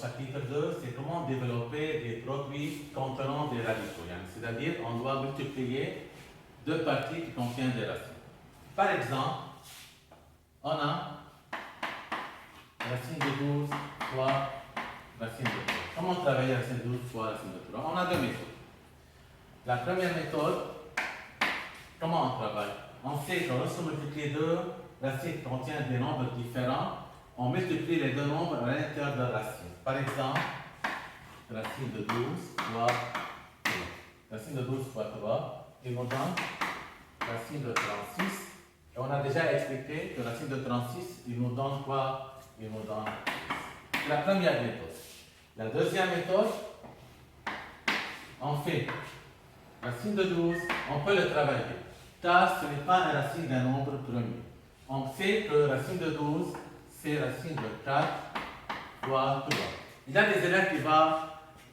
chapitre 2, c'est comment développer des produits contenant des radicaux. C'est-à-dire, on doit multiplier deux parties qui contiennent des racines. Par exemple, on a racine de 12 fois racine de 3. Comment travailler racine de 12 fois racine de 3? On a deux méthodes. La première méthode, comment on travaille? On sait que lorsqu'on multiplie deux racines qui contiennent des nombres différents, on multiplie les deux nombres à l'intérieur de la racine. Par exemple, racine de 12 fois 3. Racine de 12 fois 3, il nous donne racine de 36. Et on a déjà expliqué que racine de 36, il nous donne quoi? Il nous donne 10. C'est la première méthode. La deuxième méthode, on fait racine de 12, on peut le travailler, car ce n'est pas la racine d'un nombre premier. On sait que racine de 12, c'est racine de 4 fois 3. Il y a des élèves qui vont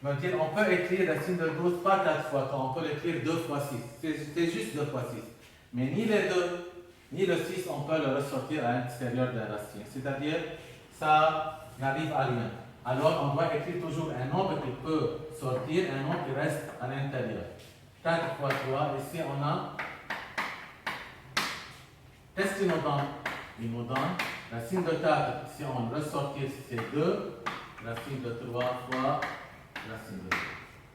me dire, on peut écrire racine de 12 pas 4 fois 3, on peut l'écrire 2 fois 6. C'est juste 2 fois 6. Mais ni les 2, ni le 6, on peut le ressortir à l'intérieur de la racine. C'est-à-dire, ça n'arrive à rien. Alors, on doit écrire toujours un nombre qui peut sortir, un nombre qui reste à l'intérieur. 4 fois 3, ici on a, qu'est-ce qu'il nous donne? Il nous donne racine de 4, si on ressortit, c'est 2, racine de 3 fois racine de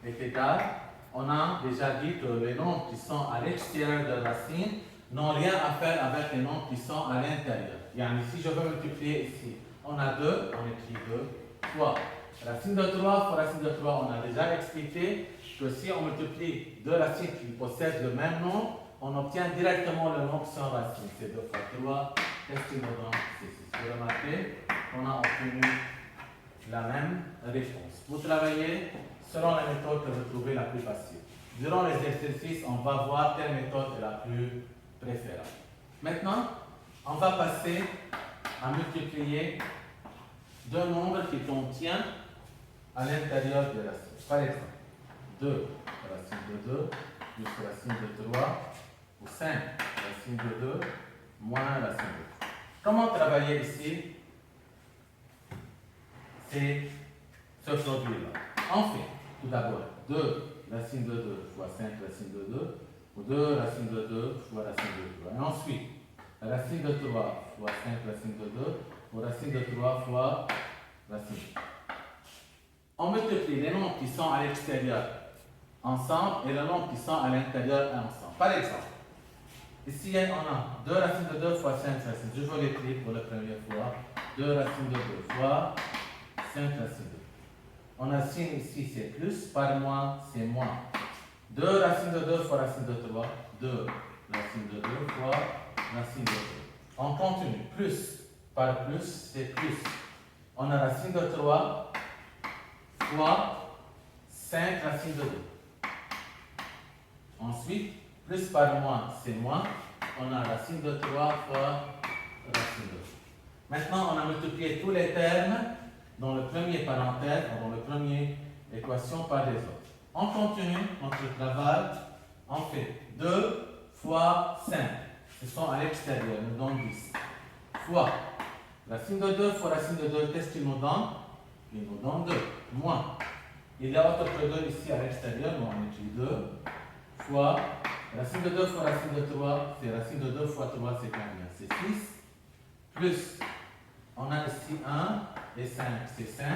2. Est égal, on a déjà dit que les nombres qui sont à l'extérieur de la racine n'ont rien à faire avec les nombres qui sont à l'intérieur. Si je veux multiplier ici, on a 2, on écrit 2 fois. Racine de 3 fois racine de 3, on a déjà expliqué que si on multiplie deux racines qui possèdent le même nombre, on obtient directement le nombre sans racine. C'est 2 fois 3, qu'est-ce qu'il nous donne? C'est 6. Vous remarquez qu'on a obtenu la même réponse. Vous travaillez selon la méthode que vous trouvez la plus facile. Durant les exercices, on va voir quelle méthode est la plus préférable. Maintenant, on va passer à multiplier deux nombres qui contiennent à l'intérieur des racines. Par exemple, 2 racine de 2 plus racine de 3 ou 5 racine de 2 moins racine de 3. Comment travailler ici? C'est ce produit-là. On fait tout d'abord 2 racine de 2 fois 5 racine de 2 ou 2 racine de 2 fois racine de 3. Et ensuite, racine de 3 fois 5 racine de 2 ou racine de 3 fois racine de 3. On multiplie les nombres qui sont à l'extérieur ensemble et les nombres qui sont à l'intérieur ensemble. Par exemple, ici on a 2 racines de 2 fois 5 racines. Je vais l'écrire pour la première fois. 2 racines de 2 fois 5 racines de 2. On a signe ici, c'est plus, par moins, c'est moins. 2 racines de 2 fois racine de 3. 2 racines de 2 fois racine de 2. On continue. Plus par plus, c'est plus. On a racine de 3 fois 5 racines de 2. Ensuite, plus par moins, c'est moins. On a racine de 3 fois racine de 2. Maintenant, on a multiplié tous les termes dans le premier parenthèse, dans le premier équation par les autres. On continue notre travail. On fait 2 fois 5. Ce sont à l'extérieur, nous donne 10. Fois racine de 2 fois racine de 2, qu'est-ce qu'il nous donne? Il nous donne 2. Moins. Il y a autre que 2 ici à l'extérieur, donc on écrit 2 fois racine de 2 fois racine de 3, c'est racine de 2 fois 3, c'est combien? C'est 6. Plus, on a ici 1 et 5, c'est 5.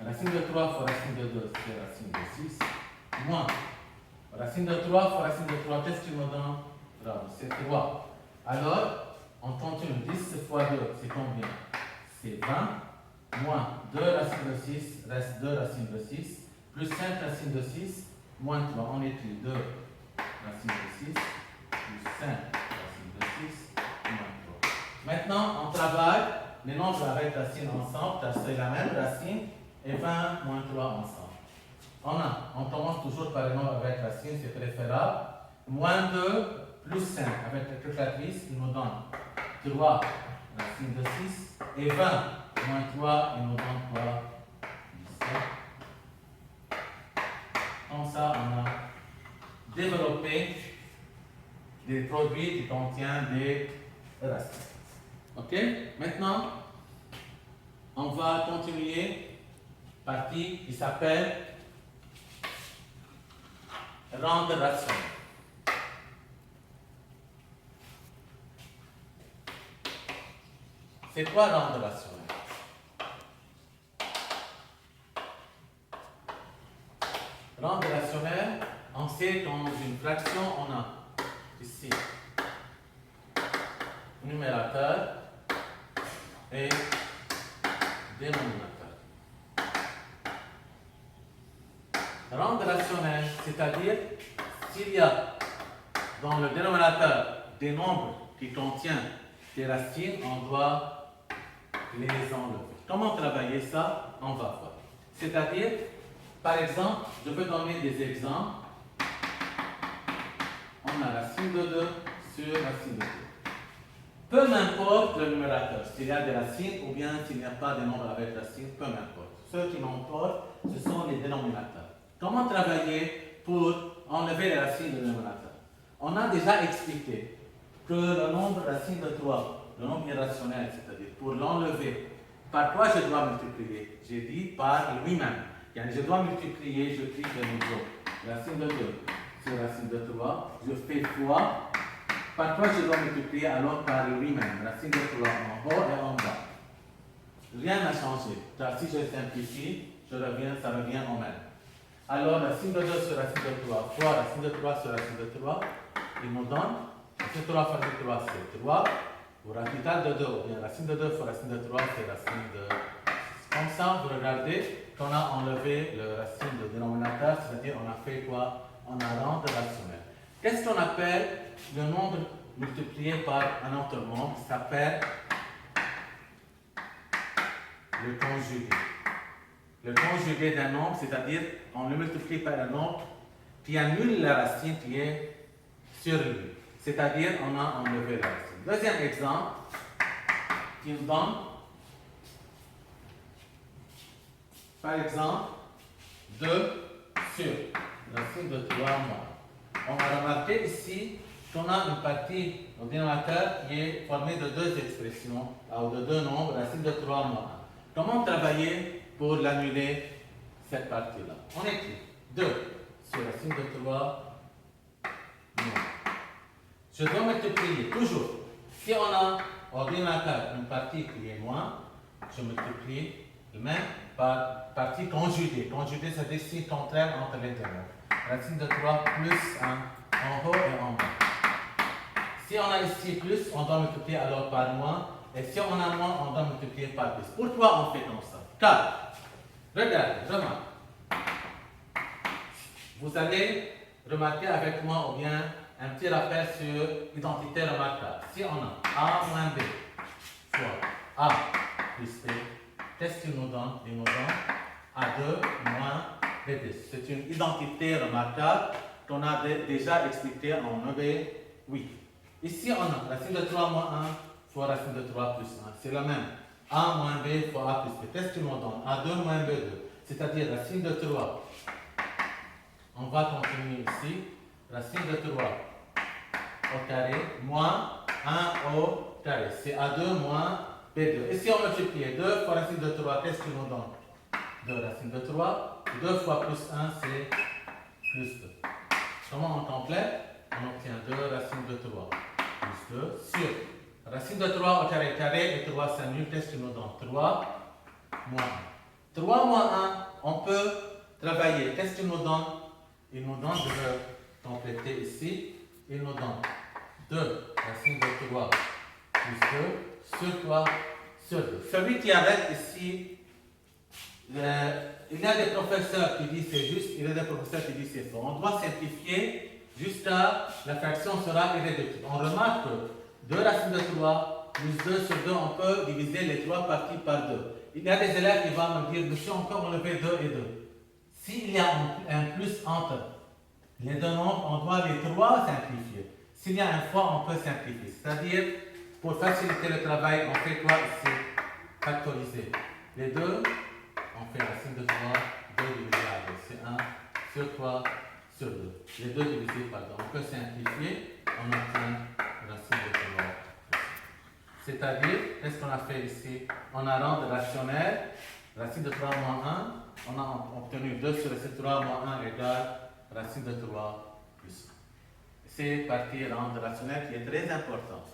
Racine de 3 fois racine de 2, c'est racine de 6. Moins, racine de 3 fois racine de 3, qu'est-ce qu'il nous donne? Bravo, c'est 3. Alors, on continue. 10 fois 2, c'est combien? C'est 20. Moins 2 racines de 6, reste 2 racines de 6. Plus 5 racines de 6, moins 3. On écrit 2 racines de 6, plus 5 racines de 6, moins 3. Maintenant, on travaille les nombres avec racines ensemble, car c'est la même racine, et 20 moins 3 ensemble. On commence toujours par les nombres avec racines, c'est préférable. Moins 2 plus 5, avec la calculatrice, il nous donne 3 racines de 6, et 20 moins 3, il nous donne quoi? 17. Comme ça, on a développé des produits qui contiennent des racines. Ok? Maintenant, on va continuer partie qui s'appelle rendre rationnel. C'est quoi rendre rationnel? Rendre rationnel, on sait qu'en une fraction, on a ici numérateur et dénominateur. Rendre rationnel, c'est-à-dire s'il y a dans le dénominateur des nombres qui contiennent des racines, on doit les enlever. Comment travailler ça? On va voir. C'est-à-dire, par exemple, je peux donner des exemples. On a racine de 2 sur racine de 2. Peu m'importe le numérateur, s'il y a des racines ou bien s'il n'y a pas de nombres avec racines, peu m'importe. Ce qui m'importe, ce sont les dénominateurs. Comment travailler pour enlever les racines du dénominateur? On a déjà expliqué que le nombre racine de 3, le nombre irrationnel, c'est-à-dire pour l'enlever, par quoi je dois multiplier? J'ai dit par lui-même. Je dois multiplier, je clique de nouveau. Racine de 2 sur racine de 3, je fais fois. Par quoi je dois multiplier alors par lui-même? Racine de 3 en haut et en bas. Rien n'a changé. Car si je simplifie, ça revient au même. Alors, racine de 2 sur racine de 3 fois racine de 3 sur racine de 3, il nous donne racine de 3 fois racine de 3, c'est 3. Ou radical de 2, ou bien racine de 2 fois racine de 3, c'est racine de... Comme ça, vous regardez qu'on a enlevé le racine de dénominateur, c'est-à-dire on a fait quoi? On a rendu rationnel. Qu'est-ce qu'on appelle le nombre multiplié par un autre nombre? Ça s'appelle le conjugué. Le conjugué d'un nombre, c'est-à-dire on le multiplie par un nombre qui annule la racine qui est sur lui. C'est-à-dire on a enlevé la racine. Deuxième exemple qui nous donne, par exemple, 2 sur racine de 3 moins. On a remarqué ici qu'on a une partie au dénominateur qui est formée de deux expressions, ou de deux nombres, racine de 3 moins 1. Comment travailler pour l'annuler, cette partie-là? On écrit 2 sur racine de 3 moins. Je dois multiplier toujours. Si on a au dénominateur une partie qui est moins, je multiplie le même par partie conjuguée. Conjuguée, c'est des signes contraires entre les deux nombres. Racine de 3 plus 1 en haut et en bas. Si on a ici plus, on doit multiplier alors par moins. Et si on a moins, on doit multiplier par plus. Pourquoi on fait comme ça? Car, regardez, remarque. Vous allez remarquer avec moi ou bien un petit rappel sur identité remarquable. Si on a A moins B fois A plus B, qu'est-ce qu'il nous donne? Il nous donne A2 moins B2. C'est une identité remarquable qu'on a déjà expliquée en EB8. Ici, on a racine de 3 moins 1 fois racine de 3 plus 1. C'est le même. A moins B fois A plus B. Qu'est-ce qu'il nous donne? A2 moins B2. C'est-à-dire racine de 3. On va continuer ici. Racine de 3 au carré moins 1 au carré. C'est A2 moins B2. Et si on multiplie 2 fois racine de 3, qu'est-ce qu'il nous donne? 2 racine de 3. 2 fois plus 1, c'est plus 2. Comment on complète? On obtient 2 racine de 3 plus 2 sur racine de 3 au carré. Carré et 3 s'annulent. Qu'est-ce qu'il nous donne? 3 moins 1. 3 moins 1, on peut travailler. Qu'est-ce qu'il nous donne? Il nous donne, je vais compléter ici, il nous donne 2 racine de 3 plus 2 sur quoi? Sur 2. Celui qui arrête ici, il y a des professeurs qui disent c'est juste, il y a des professeurs qui disent c'est faux. On doit simplifier jusqu'à la fraction sera irréductible. On remarque que 2 racines de 3 plus 2 sur 2, on peut diviser les 3 parties par 2. Il y a des élèves qui vont me dire, monsieur, on peut enlever 2 et 2. S'il y a un plus entre les deux nombres, on doit les 3 simplifier. S'il y a un fois, on peut simplifier. C'est-à-dire, pour faciliter le travail, on fait quoi ici? Factoriser. Les 2, on fait racine de 3, 2 divisé par 2. C'est 1 sur 3 sur 2. Les 2 divisés par 2. On peut simplifier, on obtient racine de 3. C'est-à-dire, qu'est-ce qu'on a fait ici? On a rendu rationnel racine de 3 moins 1, on a obtenu 2 sur racine de 3 moins 1 égale racine de 3 plus 1. C'est partie rendre rationnelle qui est très importante.